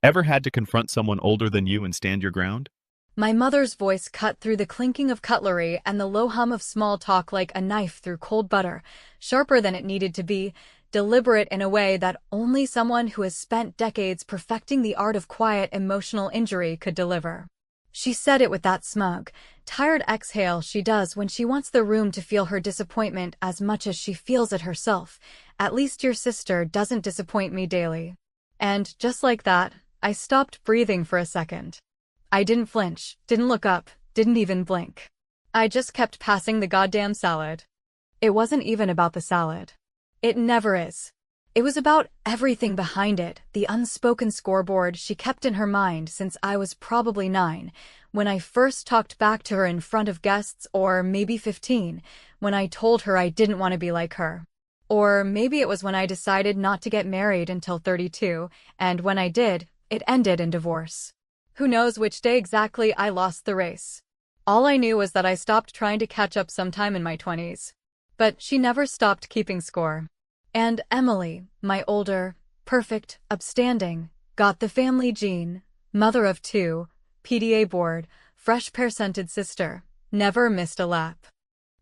Ever had to confront someone older than you and stand your ground? My mother's voice cut through the clinking of cutlery and the low hum of small talk like a knife through cold butter, sharper than it needed to be, deliberate in a way that only someone who has spent decades perfecting the art of quiet emotional injury could deliver. She said it with that smug, tired exhale she does when she wants the room to feel her disappointment as much as she feels it herself. At least your sister doesn't disappoint me daily. And just like that, I stopped breathing for a second. I didn't flinch, didn't look up, didn't even blink. I just kept passing the goddamn salad. It wasn't even about the salad. It never is. It was about everything behind it, the unspoken scoreboard she kept in her mind since I was probably 9, when I first talked back to her in front of guests, or maybe 15, when I told her I didn't want to be like her. Or maybe it was when I decided not to get married until 32, and when I did, it ended in divorce. Who knows which day exactly I lost the race. All I knew was that I stopped trying to catch up sometime in my 20s. But she never stopped keeping score. And Emily, my older, perfect, upstanding, got the family gene, mother of 2, PDA board, fresh pear-scented sister, never missed a lap.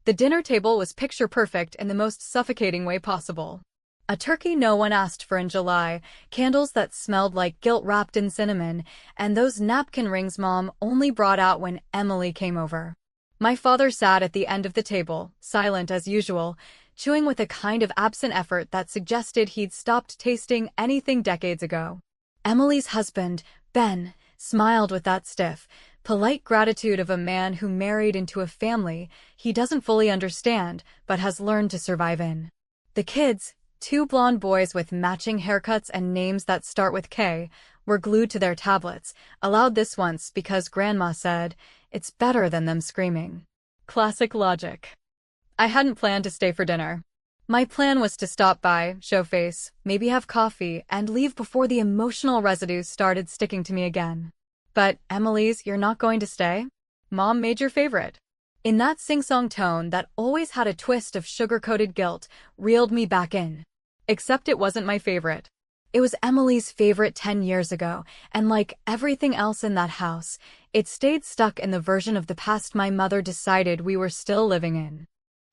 The dinner table was picture perfect in the most suffocating way possible. A turkey no one asked for in July, candles that smelled like guilt wrapped in cinnamon, and those napkin rings Mom only brought out when Emily came over. My father sat at the end of the table, silent as usual, chewing with a kind of absent effort that suggested he'd stopped tasting anything decades ago. Emily's husband, Ben, smiled with that stiff, polite gratitude of a man who married into a family he doesn't fully understand but has learned to survive in. The kids, 2 blonde boys with matching haircuts and names that start with K, were glued to their tablets, allowed this once because Grandma said, "It's better than them screaming." Classic logic. I hadn't planned to stay for dinner. My plan was to stop by, show face, maybe have coffee, and leave before the emotional residue started sticking to me again. But Emily's "you're not going to stay? Mom made your favorite." In that sing-song tone that always had a twist of sugar-coated guilt, reeled me back in. Except it wasn't my favorite. It was Emily's favorite 10 years ago, and like everything else in that house, it stayed stuck in the version of the past my mother decided we were still living in.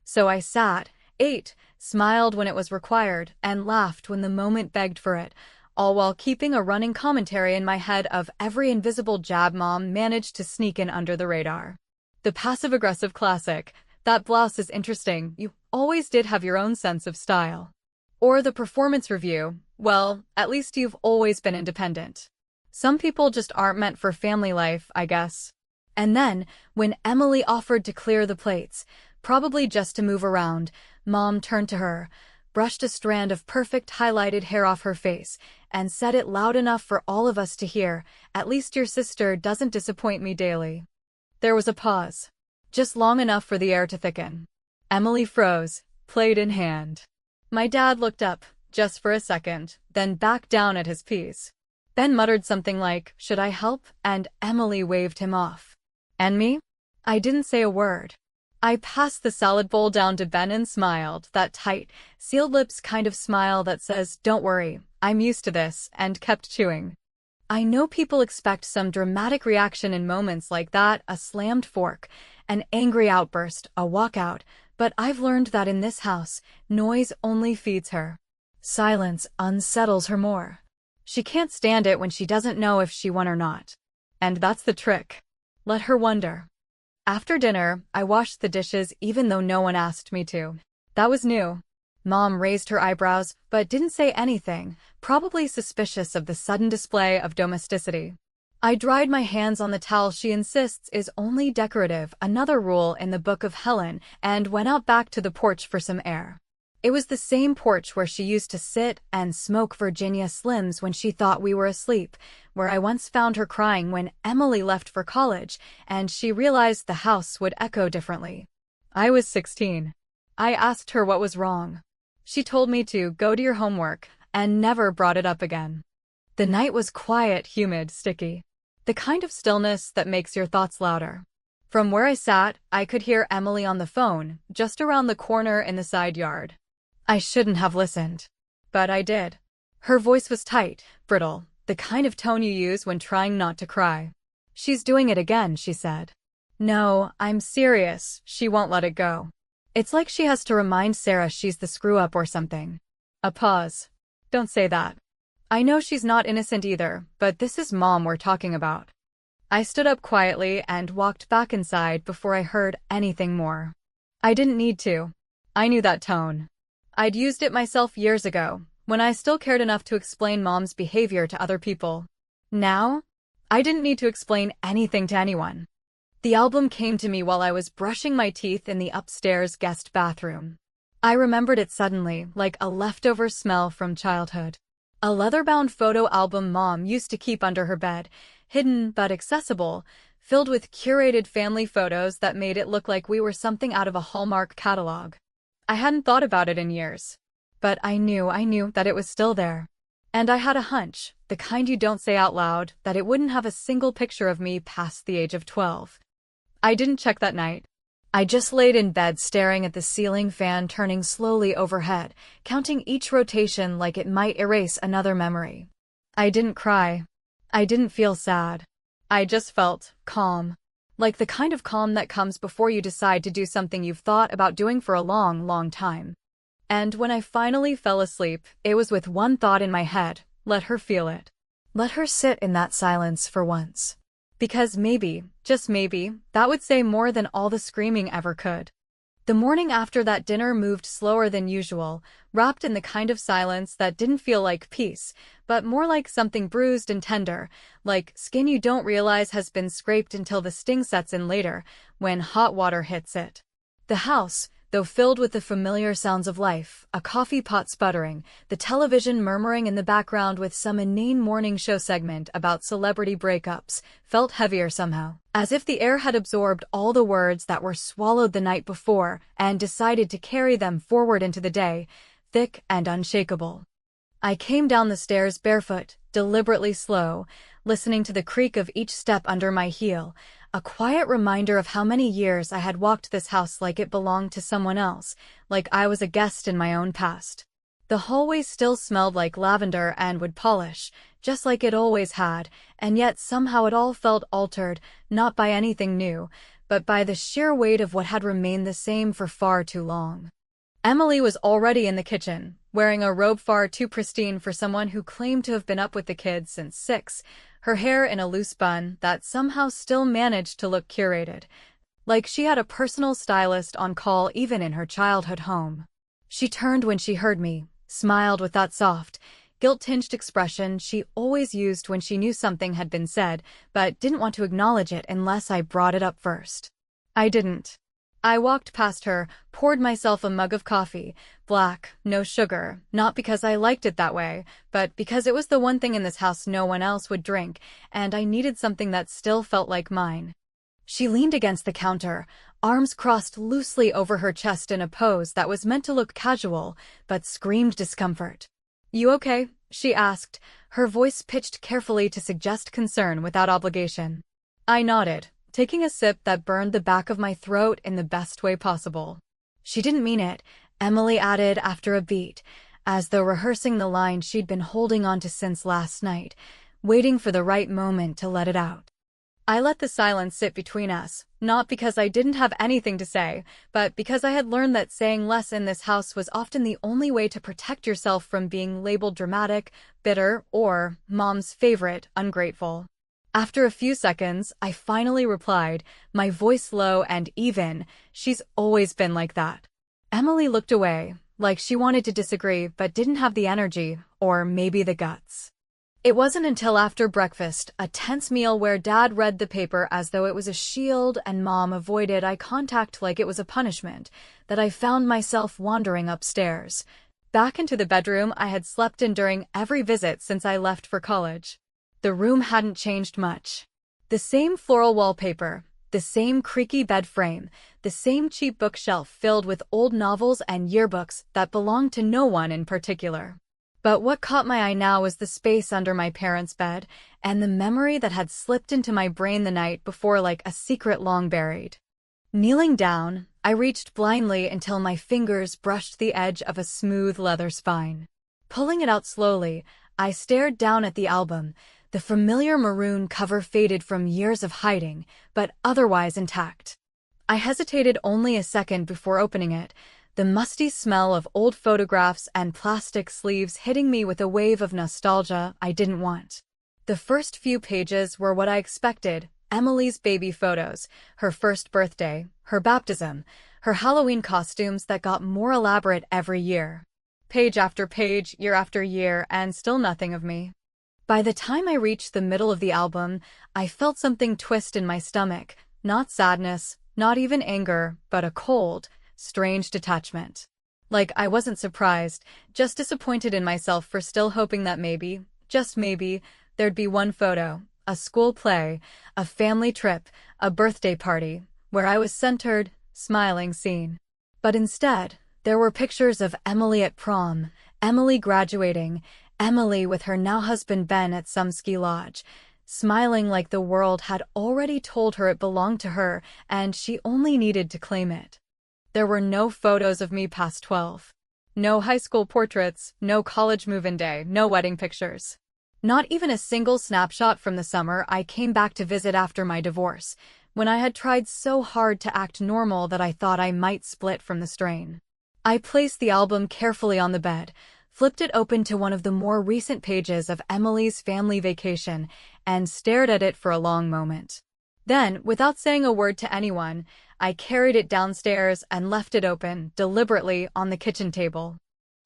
So I sat, ate, smiled when it was required, and laughed when the moment begged for it, all while keeping a running commentary in my head of every invisible jab Mom managed to sneak in under the radar. The passive-aggressive classic, "That blouse is interesting, you always did have your own sense of style." Or the performance review, "Well, at least you've always been independent." Some people just aren't meant for family life, I guess. And then, when Emily offered to clear the plates, probably just to move around, Mom turned to her, brushed a strand of perfect highlighted hair off her face, and said it loud enough for all of us to hear, "At least your sister doesn't disappoint me daily." There was a pause, just long enough for the air to thicken. Emily froze, plate in hand. My dad looked up, just for a second, then back down at his piece. Ben muttered something like, "Should I help?" and Emily waved him off. And me? I didn't say a word. I passed the salad bowl down to Ben and smiled, that tight, sealed lips kind of smile that says, "Don't worry, I'm used to this," and kept chewing. I know people expect some dramatic reaction in moments like that, a slammed fork, an angry outburst, a walkout, but I've learned that in this house, noise only feeds her. Silence unsettles her more. She can't stand it when she doesn't know if she won or not. And that's the trick. Let her wonder. After dinner, I washed the dishes even though no one asked me to. That was new. Mom raised her eyebrows, but didn't say anything, probably suspicious of the sudden display of domesticity. I dried my hands on the towel she insists is only decorative, another rule in the Book of Helen, and went out back to the porch for some air. It was the same porch where she used to sit and smoke Virginia Slims when she thought we were asleep, where I once found her crying when Emily left for college, and she realized the house would echo differently. I was 16. I asked her what was wrong. She told me to go to your homework, and never brought it up again. The night was quiet, humid, sticky. The kind of stillness that makes your thoughts louder. From where I sat, I could hear Emily on the phone, just around the corner in the side yard. I shouldn't have listened. But I did. Her voice was tight, brittle, the kind of tone you use when trying not to cry. She's doing it again, she said. No, I'm serious, she won't let it go. It's like she has to remind Sarah she's the screw-up or something. A pause. Don't say that. I know she's not innocent either, but this is Mom we're talking about. I stood up quietly and walked back inside before I heard anything more. I didn't need to. I knew that tone. I'd used it myself years ago, when I still cared enough to explain Mom's behavior to other people. Now, I didn't need to explain anything to anyone. The album came to me while I was brushing my teeth in the upstairs guest bathroom. I remembered it suddenly, like a leftover smell from childhood. A leather-bound photo album Mom used to keep under her bed, hidden but accessible, filled with curated family photos that made it look like we were something out of a Hallmark catalog. I hadn't thought about it in years, but I knew that it was still there. And I had a hunch, the kind you don't say out loud, that it wouldn't have a single picture of me past the age of 12. I didn't check that night. I just laid in bed staring at the ceiling fan turning slowly overhead, counting each rotation like it might erase another memory. I didn't cry. I didn't feel sad. I just felt calm. Like the kind of calm that comes before you decide to do something you've thought about doing for a long, long time. And when I finally fell asleep, it was with one thought in my head: let her feel it. Let her sit in that silence for once. Because maybe, just maybe, that would say more than all the screaming ever could. The morning after that dinner moved slower than usual, wrapped in the kind of silence that didn't feel like peace, but more like something bruised and tender, like skin you don't realize has been scraped until the sting sets in later, when hot water hits it. The house, though filled with the familiar sounds of life, a coffee pot sputtering, the television murmuring in the background with some inane morning show segment about celebrity breakups, felt heavier somehow, as if the air had absorbed all the words that were swallowed the night before and decided to carry them forward into the day, thick and unshakable. I came down the stairs barefoot, deliberately slow, listening to the creak of each step under my heel, a quiet reminder of how many years I had walked this house like it belonged to someone else, like I was a guest in my own past. The hallway still smelled like lavender and wood polish, just like it always had, and yet somehow it all felt altered, not by anything new, but by the sheer weight of what had remained the same for far too long. Emily was already in the kitchen, wearing a robe far too pristine for someone who claimed to have been up with the kids since 6, her hair in a loose bun that somehow still managed to look curated, like she had a personal stylist on call even in her childhood home. She turned when she heard me, smiled with that soft, guilt-tinged expression she always used when she knew something had been said, but didn't want to acknowledge it unless I brought it up first. I didn't. I walked past her, poured myself a mug of coffee, black, no sugar, not because I liked it that way, but because it was the one thing in this house no one else would drink, and I needed something that still felt like mine. She leaned against the counter, arms crossed loosely over her chest in a pose that was meant to look casual, but screamed discomfort. "You okay?" she asked, her voice pitched carefully to suggest concern without obligation. I nodded, taking a sip that burned the back of my throat in the best way possible. "She didn't mean it," Emily added after a beat, as though rehearsing the line she'd been holding on to since last night, waiting for the right moment to let it out. I let the silence sit between us, not because I didn't have anything to say, but because I had learned that saying less in this house was often the only way to protect yourself from being labeled dramatic, bitter, or, Mom's favorite, ungrateful. After a few seconds, I finally replied, my voice low and even. "She's always been like that." Emily looked away, like she wanted to disagree but didn't have the energy, or maybe the guts. It wasn't until after breakfast, a tense meal where Dad read the paper as though it was a shield and Mom avoided eye contact like it was a punishment, that I found myself wandering upstairs, back into the bedroom I had slept in during every visit since I left for college. The room hadn't changed much. The same floral wallpaper, the same creaky bed frame, the same cheap bookshelf filled with old novels and yearbooks that belonged to no one in particular. But what caught my eye now was the space under my parents' bed, and the memory that had slipped into my brain the night before like a secret long buried. Kneeling down, I reached blindly until my fingers brushed the edge of a smooth leather spine. Pulling it out slowly, I stared down at the album. The familiar maroon cover faded from years of hiding, but otherwise intact. I hesitated only a second before opening it, the musty smell of old photographs and plastic sleeves hitting me with a wave of nostalgia I didn't want. The first few pages were what I expected: Emily's baby photos, her first birthday, her baptism, her Halloween costumes that got more elaborate every year. Page after page, year after year, and still nothing of me. By the time I reached the middle of the album, I felt something twist in my stomach. Not sadness, not even anger, but a cold, strange detachment. Like I wasn't surprised, just disappointed in myself for still hoping that maybe, just maybe, there'd be one photo, a school play, a family trip, a birthday party, where I was centered, smiling, seen. But instead, there were pictures of Emily at prom, Emily graduating, Emily with her now-husband Ben at some ski lodge, smiling like the world had already told her it belonged to her and she only needed to claim it. There were no photos of me past 12. No high school portraits, no college move-in day, no wedding pictures. Not even a single snapshot from the summer I came back to visit after my divorce, when I had tried so hard to act normal that I thought I might split from the strain. I placed the album carefully on the bed, flipped it open to one of the more recent pages of Emily's family vacation, and stared at it for a long moment. Then, without saying a word to anyone, I carried it downstairs and left it open, deliberately, on the kitchen table.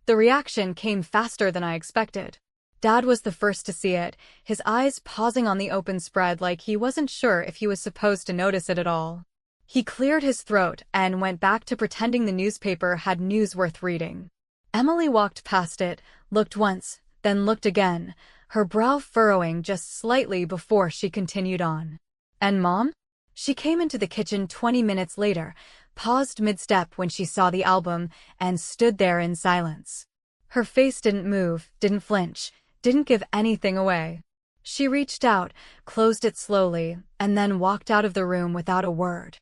The reaction came faster than I expected. Dad was the first to see it, his eyes pausing on the open spread like he wasn't sure if he was supposed to notice it at all. He cleared his throat and went back to pretending the newspaper had news worth reading. Emily walked past it, looked once, then looked again, her brow furrowing just slightly before she continued on. "And Mom?" She came into the kitchen 20 minutes later, paused mid-step when she saw the album, and stood there in silence. Her face didn't move, didn't flinch, didn't give anything away. She reached out, closed it slowly, and then walked out of the room without a word.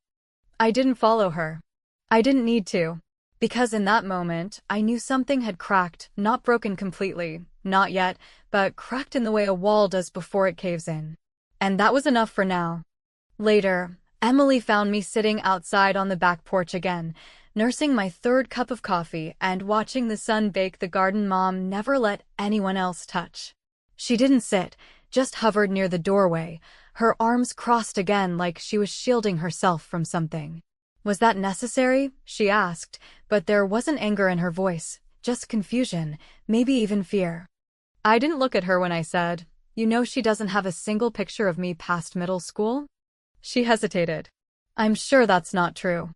I didn't follow her. I didn't need to. Because in that moment, I knew something had cracked, not broken completely, not yet, but cracked in the way a wall does before it caves in. And that was enough for now. Later, Emily found me sitting outside on the back porch again, nursing my third cup of coffee and watching the sun bake the garden Mom never let anyone else touch. She didn't sit, just hovered near the doorway, her arms crossed again like she was shielding herself from something. "Was that necessary?" she asked, but there wasn't anger in her voice, just confusion, maybe even fear. I didn't look at her when I said, "You know she doesn't have a single picture of me past middle school?" She hesitated. "I'm sure that's not true."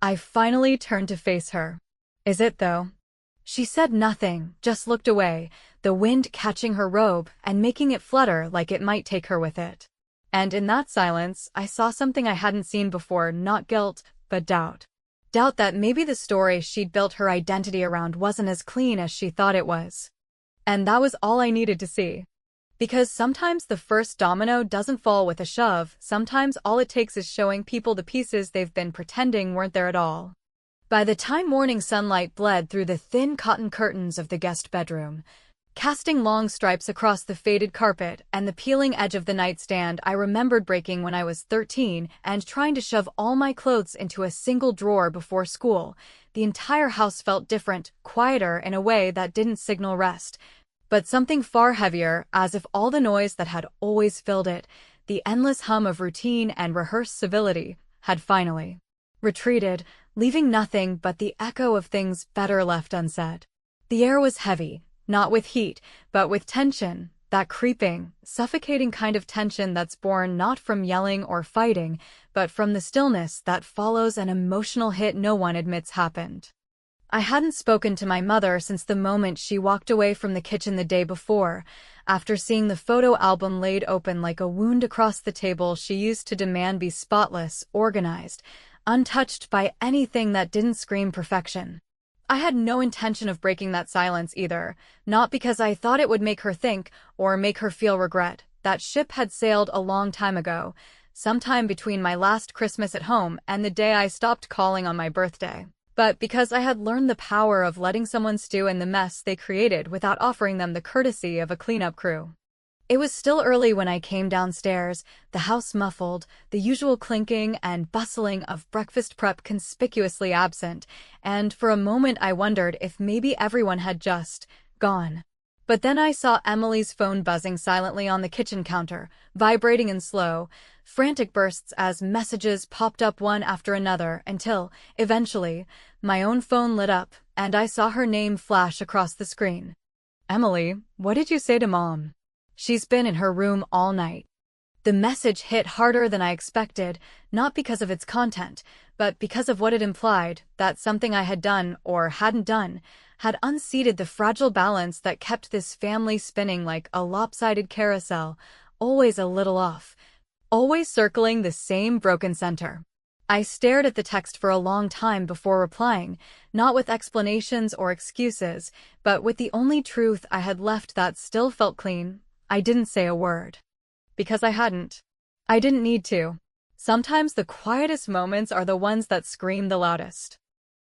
I finally turned to face her. "Is it though?" She said nothing, just looked away, the wind catching her robe and making it flutter like it might take her with it. And in that silence, I saw something I hadn't seen before, not guilt, but doubt. Doubt that maybe the story she'd built her identity around wasn't as clean as she thought it was. And that was all I needed to see. Because sometimes the first domino doesn't fall with a shove, sometimes all it takes is showing people the pieces they've been pretending weren't there at all. By the time morning sunlight bled through the thin cotton curtains of the guest bedroom, casting long stripes across the faded carpet and the peeling edge of the nightstand I remembered breaking when I was 13 and trying to shove all my clothes into a single drawer before school, the entire house felt different, quieter in a way that didn't signal rest. But something far heavier, as if all the noise that had always filled it, the endless hum of routine and rehearsed civility, had finally retreated, leaving nothing but the echo of things better left unsaid. The air was heavy, not with heat, but with tension, that creeping, suffocating kind of tension that's born not from yelling or fighting, but from the stillness that follows an emotional hit no one admits happened. I hadn't spoken to my mother since the moment she walked away from the kitchen the day before, after seeing the photo album laid open like a wound across the table she used to demand be spotless, organized, untouched by anything that didn't scream perfection. I had no intention of breaking that silence either, not because I thought it would make her think or make her feel regret. That ship had sailed a long time ago, sometime between my last Christmas at home and the day I stopped calling on my birthday. but because I had learned the power of letting someone stew in the mess they created without offering them the courtesy of a cleanup crew. It was still early when I came downstairs, the house muffled, the usual clinking and bustling of breakfast prep conspicuously absent, and for a moment I wondered if maybe everyone had just gone. But then I saw Emily's phone buzzing silently on the kitchen counter, vibrating in slow, frantic bursts as messages popped up one after another until, eventually, my own phone lit up and I saw her name flash across the screen. "Emily, what did you say to Mom? She's been in her room all night." The message hit harder than I expected, not because of its content, but because of what it implied, that something I had done or hadn't done had unseated the fragile balance that kept this family spinning like a lopsided carousel, always a little off, always circling the same broken center. I stared at the text for a long time before replying, not with explanations or excuses, but with the only truth I had left that still felt clean. I didn't say a word. Because I hadn't. I didn't need to. Sometimes the quietest moments are the ones that scream the loudest.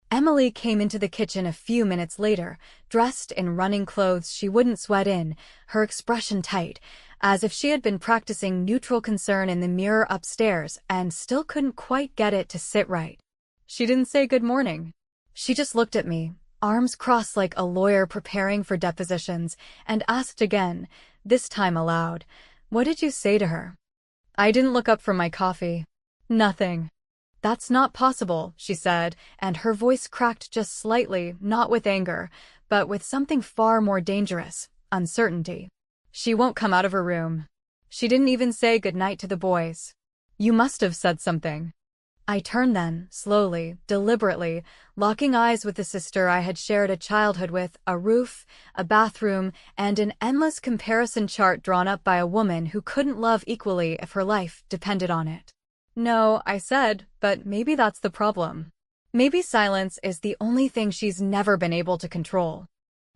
Emily came into the kitchen a few minutes later, dressed in running clothes she wouldn't sweat in, her expression tight, as if she had been practicing neutral concern in the mirror upstairs and still couldn't quite get it to sit right. She didn't say good morning. She just looked at me, arms crossed like a lawyer preparing for depositions, and asked again, this time aloud, "What did you say to her?" I didn't look up from my coffee. "Nothing." "That's not possible," she said, and her voice cracked just slightly, not with anger, but with something far more dangerous, uncertainty. "She won't come out of her room. She didn't even say goodnight to the boys. You must have said something." I turned then, slowly, deliberately, locking eyes with the sister I had shared a childhood with, a roof, a bathroom, and an endless comparison chart drawn up by a woman who couldn't love equally if her life depended on it. "No," I said, "but maybe that's the problem. Maybe silence is the only thing she's never been able to control."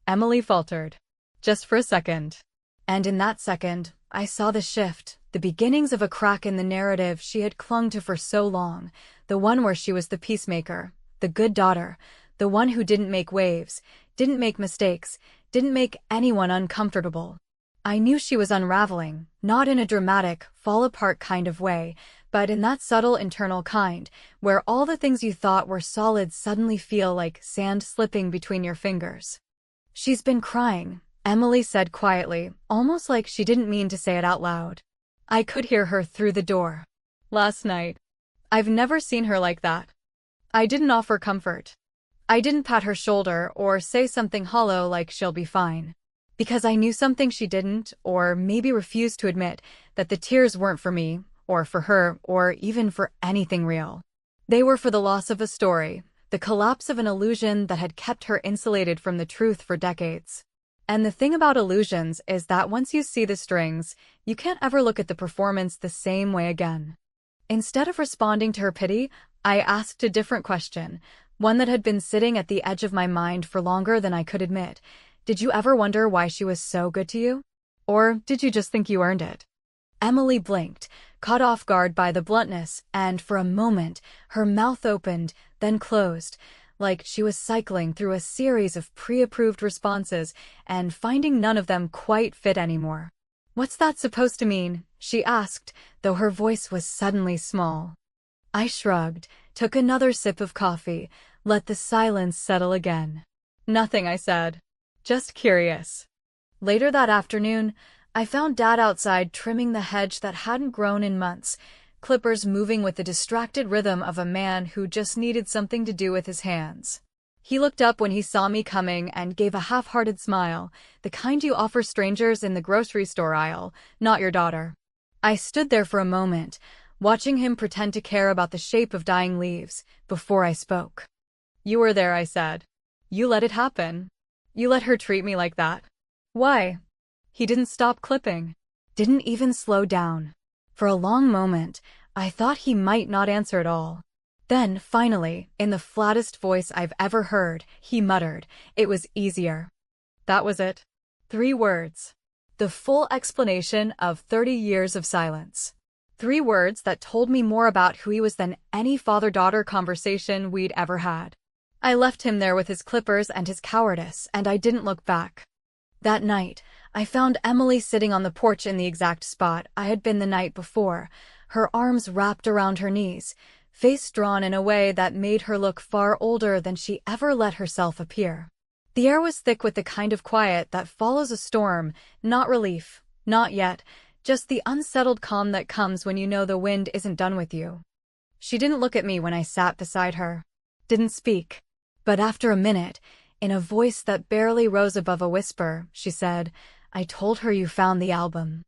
Emily faltered. "Just for a second." And in that second, I saw the shift, the beginnings of a crack in the narrative she had clung to for so long, the one where she was the peacemaker, the good daughter, the one who didn't make waves, didn't make mistakes, didn't make anyone uncomfortable. I knew she was unraveling, not in a dramatic, fall-apart kind of way, but in that subtle internal kind, where all the things you thought were solid suddenly feel like sand slipping between your fingers. "She's been crying," Emily said quietly, almost like she didn't mean to say it out loud. I could hear her through the door. "Last night. I've never seen her like that." I didn't offer comfort. I didn't pat her shoulder or say something hollow like she'll be fine. Because I knew something she didn't, or maybe refused to admit, that the tears weren't for me, or for her, or even for anything real. They were for the loss of a story, the collapse of an illusion that had kept her insulated from the truth for decades. And the thing about illusions is that once you see the strings, you can't ever look at the performance the same way again. Instead of responding to her pity, I asked a different question, one that had been sitting at the edge of my mind for longer than I could admit. "Did you ever wonder why she was so good to you? Or did you just think you earned it?" Emily blinked, caught off guard by the bluntness, and for a moment, her mouth opened, then closed, like she was cycling through a series of pre-approved responses and finding none of them quite fit anymore. "What's that supposed to mean?" she asked, though her voice was suddenly small. I shrugged, took another sip of coffee, let the silence settle again. "Nothing," I said. "Just curious." Later that afternoon, I found Dad outside trimming the hedge that hadn't grown in months, clippers moving with the distracted rhythm of a man who just needed something to do with his hands. He looked up when he saw me coming and gave a half-hearted smile, the kind you offer strangers in the grocery store aisle, not your daughter. I stood there for a moment, watching him pretend to care about the shape of dying leaves, before I spoke. "You were there," I said. "You let it happen. You let her treat me like that." "Why?" He didn't stop clipping. Didn't even slow down. For a long moment, I thought he might not answer at all. Then, finally, in the flattest voice I've ever heard, he muttered, "It was easier." That was it. 3 words. The full explanation of 30 years of silence. 3 words that told me more about who he was than any father-daughter conversation we'd ever had. I left him there with his clippers and his cowardice, and I didn't look back. That night, I found Emily sitting on the porch in the exact spot I had been the night before, her arms wrapped around her knees, face drawn in a way that made her look far older than she ever let herself appear. The air was thick with the kind of quiet that follows a storm, not relief, not yet, just the unsettled calm that comes when you know the wind isn't done with you. She didn't look at me when I sat beside her, didn't speak. But after a minute, in a voice that barely rose above a whisper, she said, "I told her you found the album."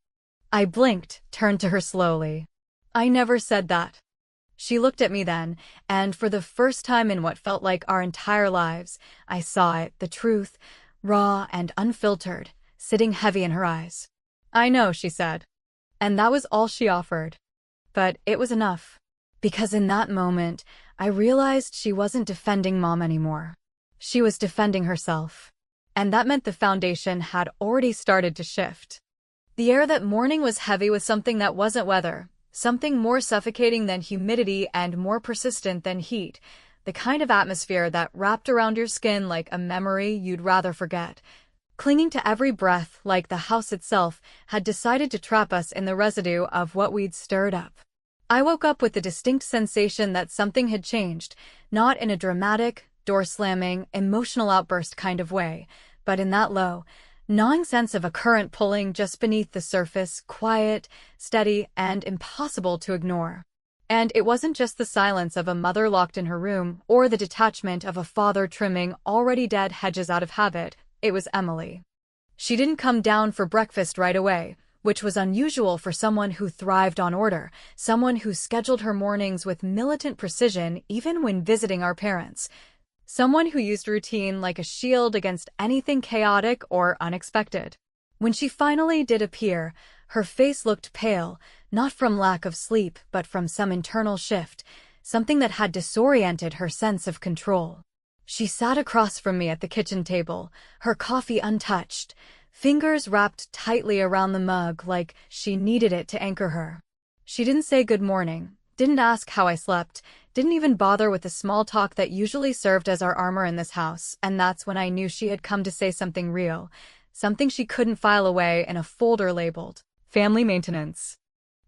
I blinked, turned to her slowly. "I never said that." She looked at me then, and for the first time in what felt like our entire lives, I saw it, the truth, raw and unfiltered, sitting heavy in her eyes. "I know," she said. And that was all she offered. But it was enough. Because in that moment, I realized she wasn't defending Mom anymore. She was defending herself. And that meant the foundation had already started to shift. The air that morning was heavy with something that wasn't weather, something more suffocating than humidity and more persistent than heat, the kind of atmosphere that wrapped around your skin like a memory you'd rather forget. Clinging to every breath like the house itself had decided to trap us in the residue of what we'd stirred up. I woke up with the distinct sensation that something had changed, not in a dramatic, door-slamming, emotional outburst kind of way, but in that low, gnawing sense of a current pulling just beneath the surface, quiet, steady, and impossible to ignore. And it wasn't just the silence of a mother locked in her room or the detachment of a father trimming already dead hedges out of habit. It was Emily. She didn't come down for breakfast right away, which was unusual for someone who thrived on order, someone who scheduled her mornings with militant precision even when visiting our parents, someone who used routine like a shield against anything chaotic or unexpected. When she finally did appear, her face looked pale, not from lack of sleep but from some internal shift, something that had disoriented her sense of control. She sat across from me at the kitchen table, her coffee untouched, fingers wrapped tightly around the mug like she needed it to anchor her. She didn't say good morning, didn't ask how I slept, didn't even bother with the small talk that usually served as our armor in this house, and that's when I knew she had come to say something real, something she couldn't file away in a folder labeled family maintenance.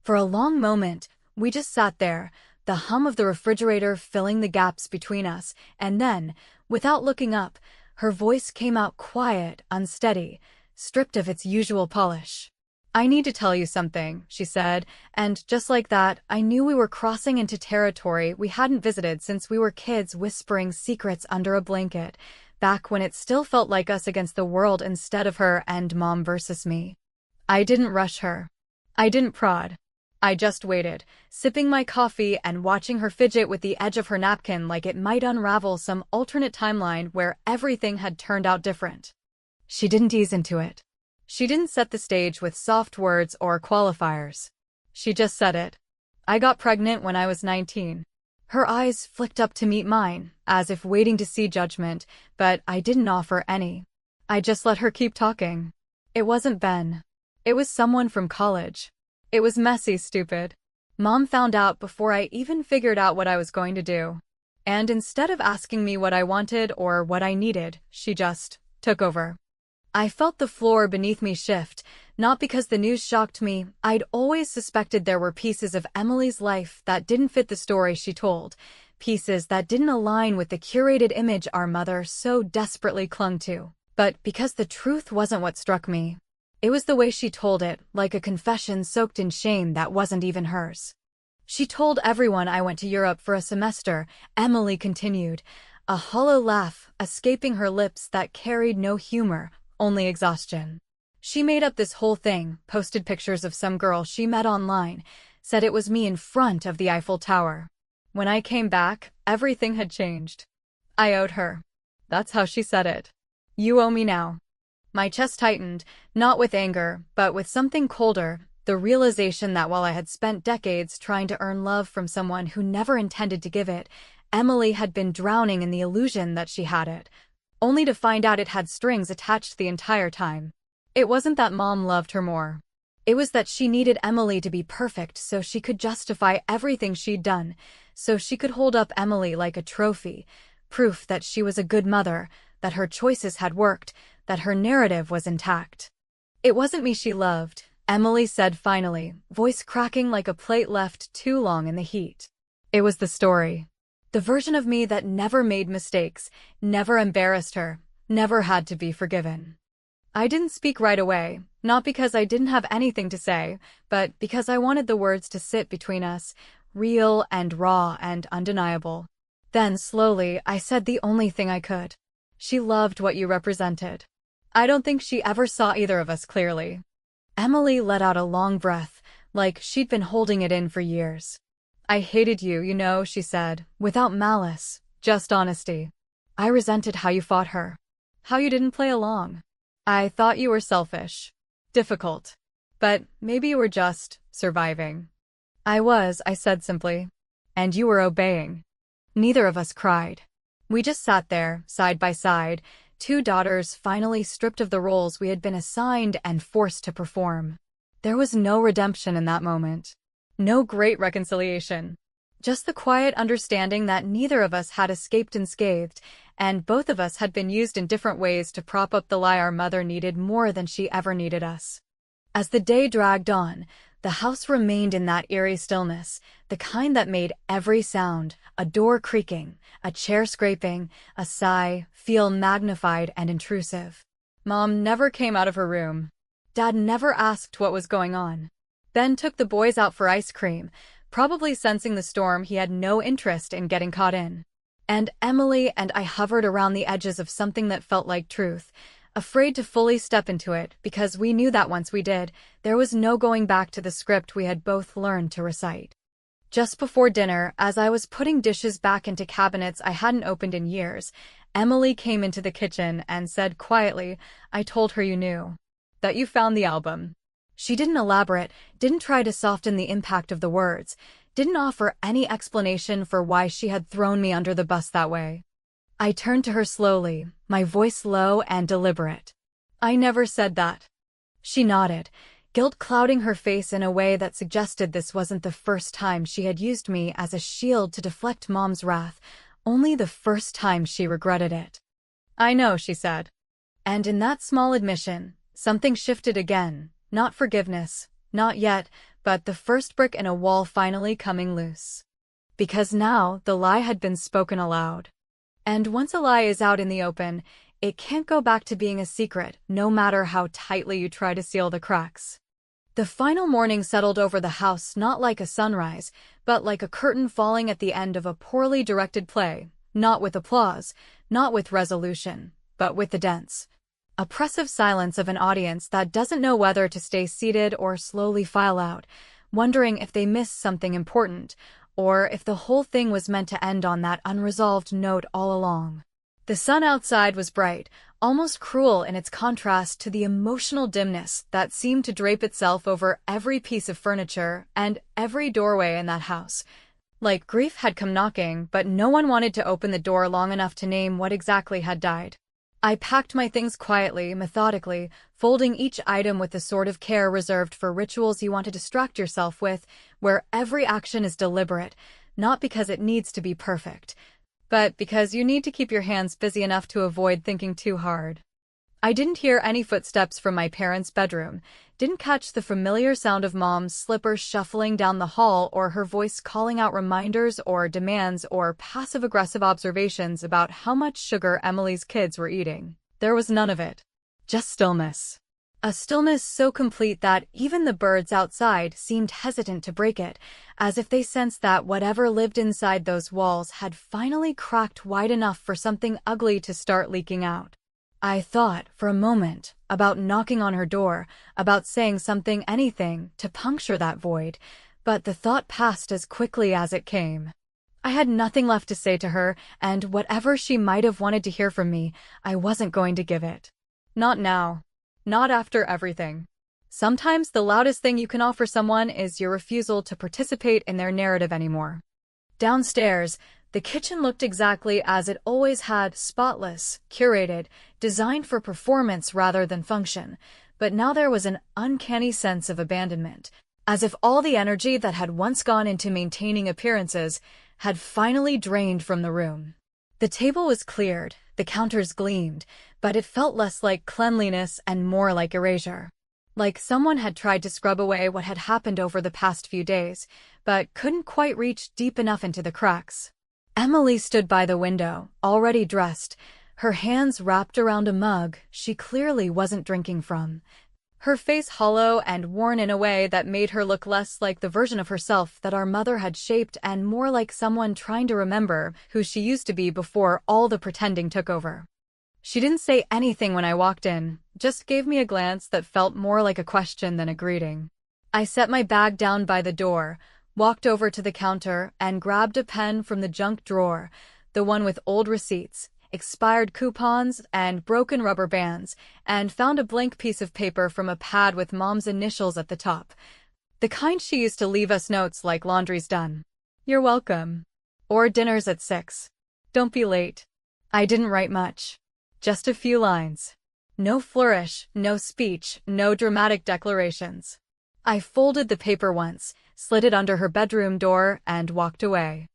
For a long moment, we just sat there, the hum of the refrigerator filling the gaps between us, and then, without looking up, her voice came out quiet, unsteady, stripped of its usual polish. "I need to tell you something," she said, and just like that, I knew we were crossing into territory we hadn't visited since we were kids whispering secrets under a blanket, back when it still felt like us against the world instead of her and Mom versus me. I didn't rush her. I didn't prod. I just waited, sipping my coffee and watching her fidget with the edge of her napkin like it might unravel some alternate timeline where everything had turned out different. She didn't ease into it. She didn't set the stage with soft words or qualifiers. She just said it. "I got pregnant when I was 19. Her eyes flicked up to meet mine, as if waiting to see judgment, but I didn't offer any. I just let her keep talking. It wasn't Ben. It was someone from college. It was messy, stupid. Mom found out before I even figured out what I was going to do. And instead of asking me what I wanted or what I needed, she just took over. I felt the floor beneath me shift, not because the news shocked me. I'd always suspected there were pieces of Emily's life that didn't fit the story she told, pieces that didn't align with the curated image our mother so desperately clung to. But because the truth wasn't what struck me, it was the way she told it, like a confession soaked in shame that wasn't even hers. She told everyone I went to Europe for a semester, Emily continued, a hollow laugh escaping her lips that carried no humor, only exhaustion. She made up this whole thing, posted pictures of some girl she met online, said it was me in front of the Eiffel Tower. When I came back, everything had changed. I owed her. That's how she said it. "You owe me now." My chest tightened, not with anger, but with something colder, the realization that while I had spent decades trying to earn love from someone who never intended to give it, Emily had been drowning in the illusion that she had it, only to find out it had strings attached the entire time. It wasn't that Mom loved her more. It was that she needed Emily to be perfect so she could justify everything she'd done, so she could hold up Emily like a trophy, proof that she was a good mother, that her choices had worked, that her narrative was intact. "It wasn't me she loved," Emily said finally, voice cracking like a plate left too long in the heat. "It was the story. The version of me that never made mistakes, never embarrassed her, never had to be forgiven." I didn't speak right away, not because I didn't have anything to say, but because I wanted the words to sit between us, real and raw and undeniable. Then, slowly, I said the only thing I could. "She loved what you represented." I don't think she ever saw either of us clearly. Emily let out a long breath, like she'd been holding it in for years. "I hated you, you know," she said, without malice, just honesty. "I resented how you fought her. How you didn't play along. I thought you were selfish. Difficult. But maybe you were just surviving." "I was," I said simply. "And you were obeying." Neither of us cried. We just sat there, side by side, two daughters finally stripped of the roles we had been assigned and forced to perform. There was no redemption in that moment. No great reconciliation. Just the quiet understanding that neither of us had escaped unscathed, and both of us had been used in different ways to prop up the lie our mother needed more than she ever needed us. As the day dragged on, the house remained in that eerie stillness, the kind that made every sound, a door creaking, a chair scraping, a sigh, feel magnified and intrusive. Mom never came out of her room. Dad never asked what was going on. Ben took the boys out for ice cream, probably sensing the storm he had no interest in getting caught in. And Emily and I hovered around the edges of something that felt like truth, afraid to fully step into it because we knew that once we did, there was no going back to the script we had both learned to recite. Just before dinner, as I was putting dishes back into cabinets I hadn't opened in years, Emily came into the kitchen and said quietly, "I told her you knew. That you found the album." She didn't elaborate, didn't try to soften the impact of the words, didn't offer any explanation for why she had thrown me under the bus that way. I turned to her slowly, my voice low and deliberate. "I never said that." She nodded, guilt clouding her face in a way that suggested this wasn't the first time she had used me as a shield to deflect Mom's wrath, only the first time she regretted it. "I know," she said. And in that small admission, something shifted again, not forgiveness, not yet, but the first brick in a wall finally coming loose. Because now the lie had been spoken aloud. And once a lie is out in the open, it can't go back to being a secret, no matter how tightly you try to seal the cracks. The final morning settled over the house not like a sunrise, but like a curtain falling at the end of a poorly directed play, not with applause, not with resolution, but with the dense, oppressive silence of an audience that doesn't know whether to stay seated or slowly file out, wondering if they missed something important, or if the whole thing was meant to end on that unresolved note all along. The sun outside was bright, almost cruel in its contrast to the emotional dimness that seemed to drape itself over every piece of furniture and every doorway in that house. Like grief had come knocking, but no one wanted to open the door long enough to name what exactly had died. I packed my things quietly, methodically, folding each item with the sort of care reserved for rituals you want to distract yourself with, where every action is deliberate, not because it needs to be perfect, but because you need to keep your hands busy enough to avoid thinking too hard. I didn't hear any footsteps from my parents' bedroom, didn't catch the familiar sound of Mom's slippers shuffling down the hall or her voice calling out reminders or demands or passive-aggressive observations about how much sugar Emily's kids were eating. There was none of it. Just stillness. A stillness so complete that even the birds outside seemed hesitant to break it, as if they sensed that whatever lived inside those walls had finally cracked wide enough for something ugly to start leaking out. I thought, for a moment, about knocking on her door, about saying something, anything, to puncture that void, but the thought passed as quickly as it came. I had nothing left to say to her, and whatever she might have wanted to hear from me, I wasn't going to give it. Not now. Not after everything. Sometimes the loudest thing you can offer someone is your refusal to participate in their narrative anymore. Downstairs, the kitchen looked exactly as it always had, spotless, curated, designed for performance rather than function, but now there was an uncanny sense of abandonment, as if all the energy that had once gone into maintaining appearances had finally drained from the room. The table was cleared, the counters gleamed, but it felt less like cleanliness and more like erasure. Like someone had tried to scrub away what had happened over the past few days, but couldn't quite reach deep enough into the cracks. Emily stood by the window, already dressed, her hands wrapped around a mug she clearly wasn't drinking from. Her face hollow and worn in a way that made her look less like the version of herself that our mother had shaped and more like someone trying to remember who she used to be before all the pretending took over. She didn't say anything when I walked in, just gave me a glance that felt more like a question than a greeting. I set my bag down by the door, walked over to the counter, and grabbed a pen from the junk drawer, the one with old receipts, expired coupons, and broken rubber bands, and found a blank piece of paper from a pad with Mom's initials at the top. The kind she used to leave us notes like "Laundry's done. You're welcome." Or "Dinner's at 6. Don't be late." I didn't write much. Just a few lines. No flourish, no speech, no dramatic declarations. I folded the paper once, slid it under her bedroom door, and walked away.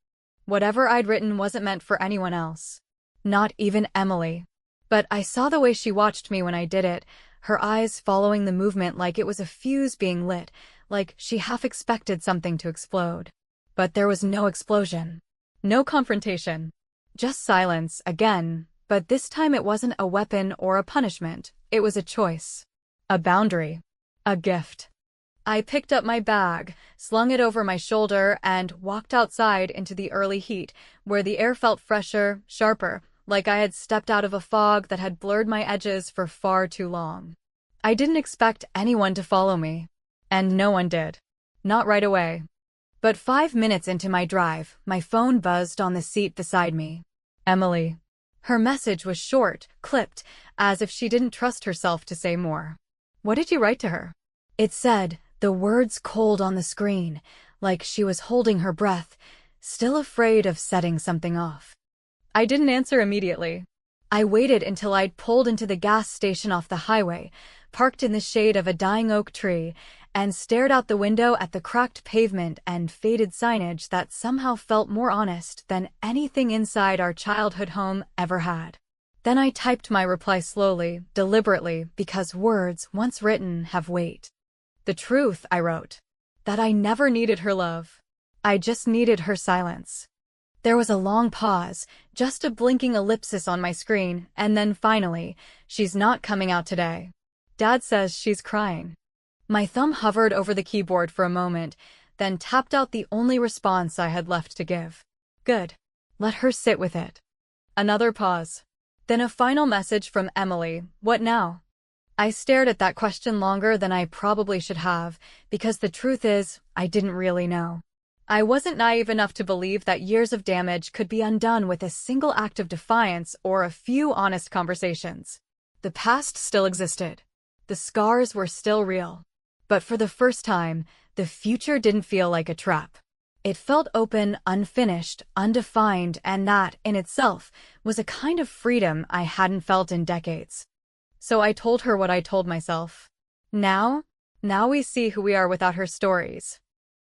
Whatever I'd written wasn't meant for anyone else. Not even Emily. But I saw the way she watched me when I did it, her eyes following the movement like it was a fuse being lit, like she half expected something to explode. But there was no explosion. No confrontation. Just silence, again, but this time it wasn't a weapon or a punishment, it was a choice. A boundary. A gift. I picked up my bag, slung it over my shoulder, and walked outside into the early heat, where the air felt fresher, sharper, like I had stepped out of a fog that had blurred my edges for far too long. I didn't expect anyone to follow me. And no one did. Not right away. But 5 minutes into my drive, my phone buzzed on the seat beside me. Emily. Her message was short, clipped, as if she didn't trust herself to say more. "What did you write to her?" It said, the words cold on the screen, like she was holding her breath, still afraid of setting something off. I didn't answer immediately. I waited until I'd pulled into the gas station off the highway, parked in the shade of a dying oak tree, and stared out the window at the cracked pavement and faded signage that somehow felt more honest than anything inside our childhood home ever had. Then I typed my reply slowly, deliberately, because words, once written, have weight. The truth, I wrote. That I never needed her love. I just needed her silence. There was a long pause, just a blinking ellipsis on my screen, and then finally, "She's not coming out today. Dad says she's crying." My thumb hovered over the keyboard for a moment, then tapped out the only response I had left to give. Good. Let her sit with it. Another pause. Then a final message from Emily. What now? I stared at that question longer than I probably should have, because the truth is, I didn't really know. I wasn't naive enough to believe that years of damage could be undone with a single act of defiance or a few honest conversations. The past still existed. The scars were still real. But for the first time, the future didn't feel like a trap. It felt open, unfinished, undefined, and that, in itself, was a kind of freedom I hadn't felt in decades. So I told her what I told myself. Now we see who we are without her stories.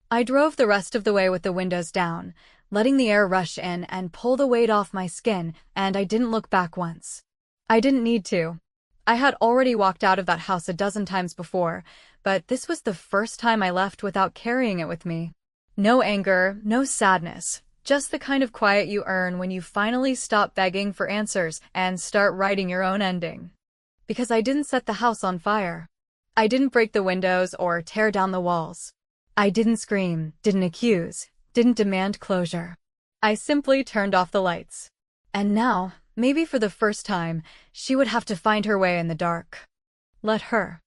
I drove the rest of the way with the windows down, letting the air rush in and pull the weight off my skin, and I didn't look back once. I didn't need to. I had already walked out of that house a dozen times before, but this was the first time I left without carrying it with me. No anger, no sadness, just the kind of quiet you earn when you finally stop begging for answers and start writing your own ending. Because I didn't set the house on fire. I didn't break the windows or tear down the walls. I didn't scream, didn't accuse, didn't demand closure. I simply turned off the lights. And now, maybe for the first time, she would have to find her way in the dark. Let her.